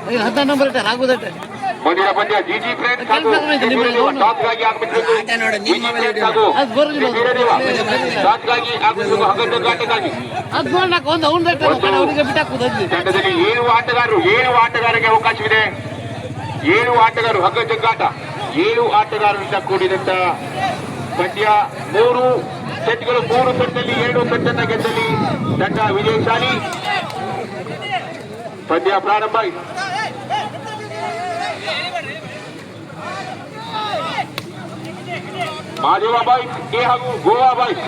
14 number ಇಟ್ಟ ರಾಘುದಟ್ಟೆ ಮುಂದಿನ ಪಂದ್ಯ ಜಿಜಿ ಫ್ರೆಂಡ್ಸ್ ಹಾಗೂ ಟಾಸ್ಗಾಗಿ ಆಗಬೇಕು. ಟಾಸ್ಗಾಗಿ ಆಗಬೇಕು ಹಗಲು ಘಾಟಕ್ಕಾಗಿ ತಂಡದಲ್ಲಿ 7 ಆಟಗಾರರಿಗೆ ಅವಕಾಶವಿದೆ. 7 ಆಟಗಾರರು ಹಗ್ಗ ಜಗ್ಗಾಟ 7 ಆಟಗಾರರಿಂದ ಕೂಡಿದಂತ ಪಂದ್ಯ. 3 ಸೆಟ್ಗಳು 3 ಸೆಟ್ನಲ್ಲಿ 2 ಸೆಟ್ಟನ್ನು ಗೆದ್ದಲ್ಲಿ ತಂಡ ವಿಜಯಶಾಲಿ. ಪಂದ್ಯ ಪ್ರಾರಂಭ. ಮಾದೇವ ಬಾಯ್ಸ್ ಎ ಹಾಗೂ ಗೋವಾ ಬಾಯ್ಸ್.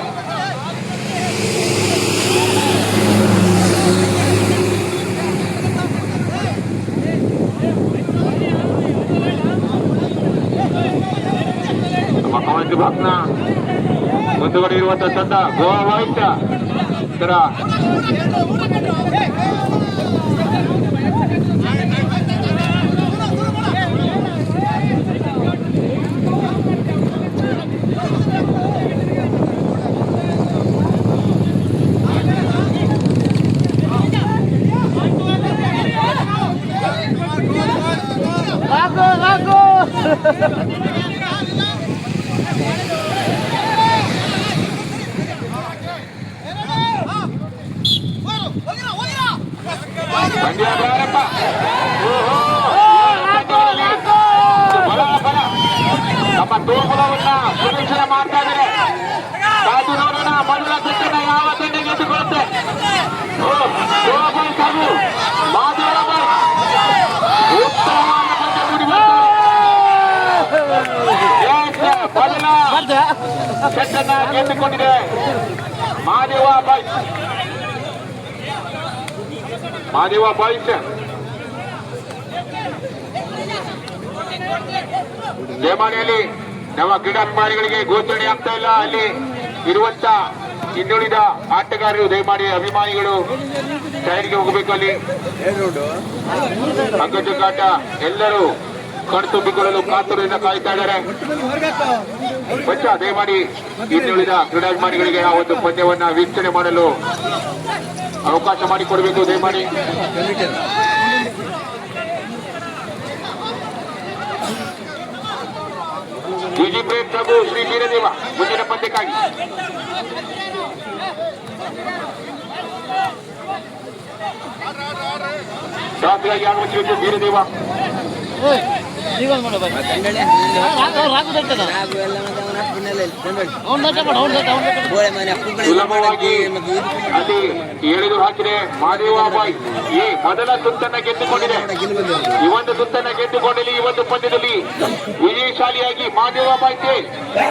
ನಮ್ಮ ಕವಚ ಭಾಗ್ನ ಮುಂದುಗಡೆ ಇರುವಂತಹ ತಂಡ ಗೋವಾ ಬಾಯ್ಸ್. ಇದರ ಪಂದ್ಯ ಪ್ರಾರಂಭ. ನಮ್ಮ ತೋಪುಲವನ್ನ ಪ್ರದರ್ಶನ ಮಾಡ್ತಾ ಇದ್ದಾರೆ. ಕಾದು ನೋಡೋಣ ಮೊದಲ ಸೆಟ್ಟನ್ನ ಯಾವ ತಂಡ ಗೆದ್ದುಕೊಳ್ಳುತ್ತೆ. ಗೋವಾ ಬಾಯ್ಸ್ ಹಾಗೂ ಮಾದೇವ ಬಾಯ್ಸ್ ಉತ್ತಮವಾದ ಪಂದ್ಯ ಮೂಡಿ ಮೊದಲ ಸೆಟ್ಟನ್ನ ಗೆದ್ದುಕೊಂಡಿದೆ ಮಾದೇವ ಬಾಯ್ಸ್. ಮಾದೇವ ಬಾಯ್ಸ್ ಜಯಮಾನಿಯಲ್ಲಿ ನಮ್ಮ ಕ್ರೀಡಾಭಿಮಾನಿಗಳಿಗೆ ಗೋಚರಣೆ ಆಗ್ತಾ ಇಲ್ಲ. ಅಲ್ಲಿ ಇರುವಂತ ಇನ್ನುಳಿದ ಆಟಗಾರರು ದಯಮಾಡಿ ಅಭಿಮಾನಿಗಳು ಸೈಡ್ಗೆ ಹೋಗಬೇಕು. ಅಲ್ಲಿ ಹಗ್ಗಜಗ್ಗಾಟ ಎಲ್ಲರೂ ಕಣ್ತುಂಬಿಕೊಳ್ಳಲು ಕಾತುರದಿಂದ ಕಾಯ್ತಾ ಇದ್ದಾರೆ. ಬಚ್ಚ ದಯಮಾಡಿ ಇನ್ನುಳಿದ ಕ್ರೀಡಾಭಿಮಾನಿಗಳಿಗೆ ಆ ಒಂದು ಪಂದ್ಯವನ್ನ ವೀಕ್ಷಣೆ ಮಾಡಲು ಅವಕಾಶ ಮಾಡಿಕೊಡಬೇಕು ದಯಮಾಡಿ. ಜಿಜಿ ಪ್ರೇಮ್ ಹಾಗೂ ಶ್ರೀ ವೀರದೇವ ಮುಂದಿನ ಪಂದ್ಯಕ್ಕಾಗಿ. ಟಾಸ್ಗಾಗಿ ಆಗುವ ವೀರದೇವ ಸುಲಭವಾಗಿ ಅಲ್ಲಿ ಎಳೆದು ಹಾಕಿದೆ ಮಾದೇವ ಬಾಯ್ಸ್. ಈ ಮೊದಲ ಸುತ್ತನ್ನ ಗೆದ್ದುಕೊಂಡಿದೆ. ಈ ಒಂದು ಸುತ್ತನ್ನ ಗೆದ್ದುಕೊಂಡಲ್ಲಿ ಈ ಒಂದು ಪಂದ್ಯದಲ್ಲಿ ವಿಜಯಶಾಲಿಯಾಗಿ ಮಾದೇವ ಬಾಯ್ಸ್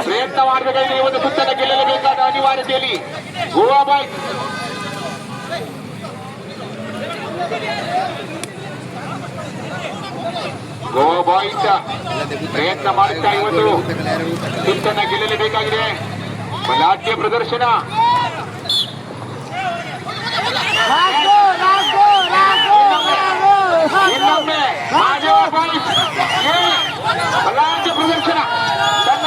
ಪ್ರಯತ್ನ ಮಾಡಬೇಕಾಗಿದೆ. ಈ ಒಂದು ಸುತ್ತನ್ನ ಗೆಲ್ಲಲೇಬೇಕಾದ ಅನಿವಾರ್ಯತೆಯಲ್ಲಿ ಗೋವಾ ಬಾಯ್ಸ್ ಗೋವಾ ಬಾಯ್ಸ್ ಪ್ರಯತ್ನ ಮಾಡುತ್ತಾ ಇವತ್ತು ಸುತ್ತನ್ನ ಗೆಲ್ಲಲೇಬೇಕಾಗಿದೆ. ಬಲಾಢ್ಯ ಪ್ರದರ್ಶನ. ಇನ್ನೊಮ್ಮೆ ಮಾದೇವ ಬಾಯ್ಸ್ ಬಲಾಢ್ಯ ಪ್ರದರ್ಶನ, ತನ್ನ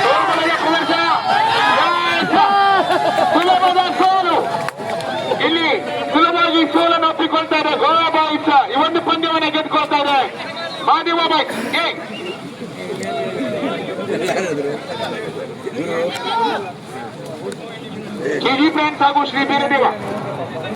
ತೋರ್ಬಲೆಯ ಪ್ರದರ್ಶನ. ಸುಲಭದ ಸೋಲು. ಇಲ್ಲಿ ಸುಲಭವಾಗಿ ಸೋಲನ್ನು ಒಪ್ಪಿಕೊಳ್ತಾ ಇದೆ ಗೋವಾ ಬಾಯ್ಸ್. ಈ ಒಂದು ಪಂದ್ಯವನ್ನು ಗೆದ್ದುಕೊಳ್ತಾ ಇದೆ ಮಾದೇವ ಬಾಯ್ಸ್. ಜಿಜಿ ಫ್ರೆಂಡ್ಸ್ ಹಾಗೂ ಶ್ರೀ ವೀರದೇವ